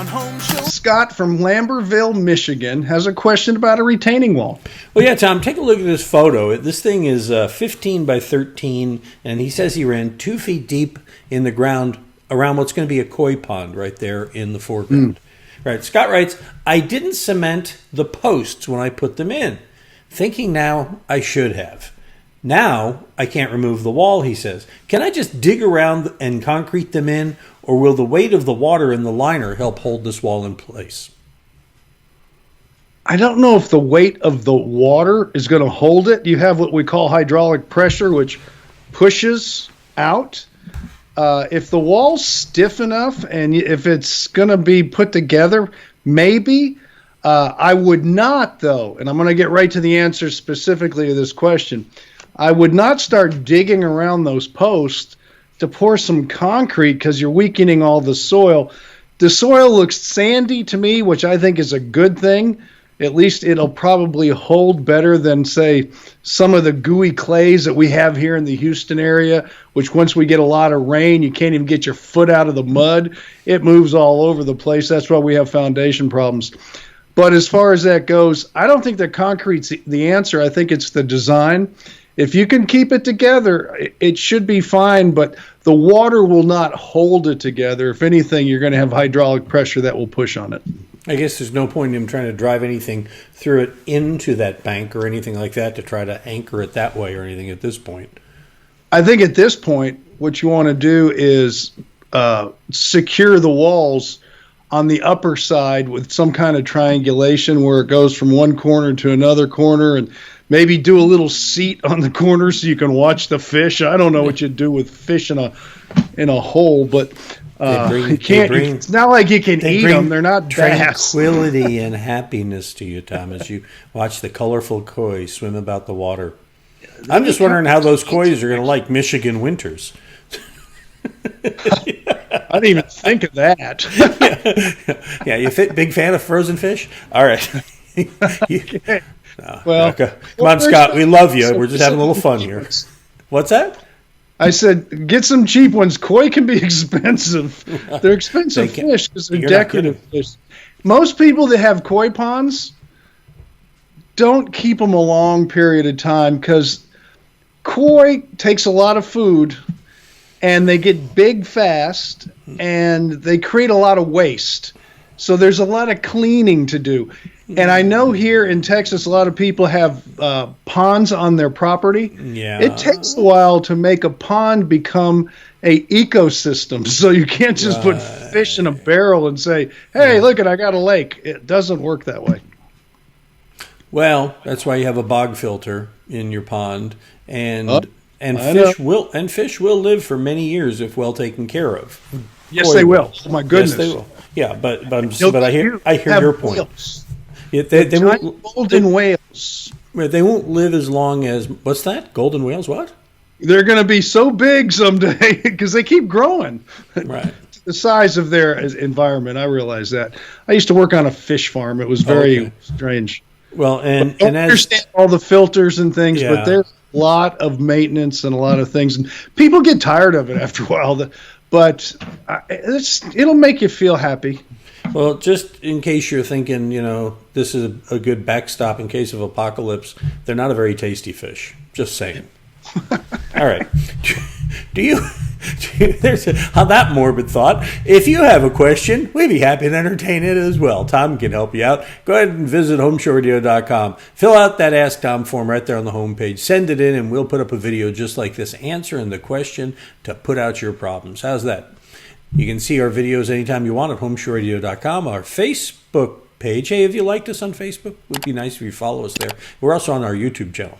Home Show. Scott from Lambertville, Michigan, has a question about a retaining wall. Well, yeah, Tom, take a look at this photo. This thing is 15 by 13, and he says he ran 2 feet deep in the ground around what's going to be a koi pond right there in the foreground. Right. Scott writes, I didn't cement the posts when I put them in, thinking now I should have. Now I can't remove the wall, he says. Can I just dig around and concrete them in, or will the weight of the water in the liner help hold this wall in place? I don't know if the weight of the water is going to hold it. You have what we call hydraulic pressure, which pushes out. If the wall's stiff enough and if it's going to be put together, maybe. I would not, though, and I'm going to get right to the answer specifically to this question. I would not start digging around those posts to pour some concrete because you're weakening all the soil. The soil looks sandy to me, which I think is a good thing. At least it'll probably hold better than, say, some of the gooey clays that we have here in the Houston area, which once we get a lot of rain, you can't even get your foot out of the mud. It moves all over the place. That's why we have foundation problems. But as far as that goes, I don't think that concrete's the answer. I think it's the design. If you can keep it together, it should be fine, but the water will not hold it together. If anything, you're going to have hydraulic pressure that will push on it. I guess there's no point in him trying to drive anything through it into that bank or anything like that to try to anchor it that way or anything at this point. I think at this point, what you want to do is secure the walls on the upper side with some kind of triangulation where it goes from one corner to another corner, and maybe do a little seat on the corner so you can watch the fish. I don't know what you do with fish in a hole, but it's not like you can eat them. They're not bass. Tranquility and happiness to you, Tom, as you watch the colorful koi swim about the water. I'm just wondering how those koi are going to like Michigan winters. I didn't even think of that. Yeah, you big fan of frozen fish? All right. Okay. No, well, come on, Scott. We love you. We're just having a little fun here. What's that? I said, get some cheap ones. Koi can be expensive. They're expensive fish because they're decorative fish. Most people that have koi ponds don't keep them a long period of time because koi takes a lot of food and they get big fast and they create a lot of waste. So there's a lot of cleaning to do. And I know here in Texas, a lot of people have ponds on their property. Yeah. It takes a while to make a pond become a ecosystem. So you can't just put fish in a barrel and say, hey, look, I got a lake. It doesn't work that way. Well, that's why you have a bog filter in your pond, and fish will live for many years if well taken care of. Yes, they will. Oh, my goodness. Yes, they will. Yeah, but I hear your point. Whales. Yeah, they won't, golden whales. They won't live as long as what's that? Golden whales? What? They're going to be so big someday because they keep growing. Right. The size of their environment. I realize that. I used to work on a fish farm. It was very strange. Well, I understand all the filters and things, but there's a lot of maintenance and a lot of things, and people get tired of it after a while. But it'll make you feel happy. Well, just in case you're thinking, this is a good backstop in case of apocalypse, they're not a very tasty fish. Just saying. All right. There's that morbid thought. If you have a question, we'd be happy to entertain it as well. Tom can help you out. Go ahead and visit HomeShowRadio.com. Fill out that Ask Tom form right there on the homepage. Send it in, and we'll put up a video just like this answering the question to put out your problems. How's that? You can see our videos anytime you want at HomeShowRadio.com. Our Facebook page. Hey, if you liked us on Facebook, it would be nice if you follow us there. We're also on our YouTube channel.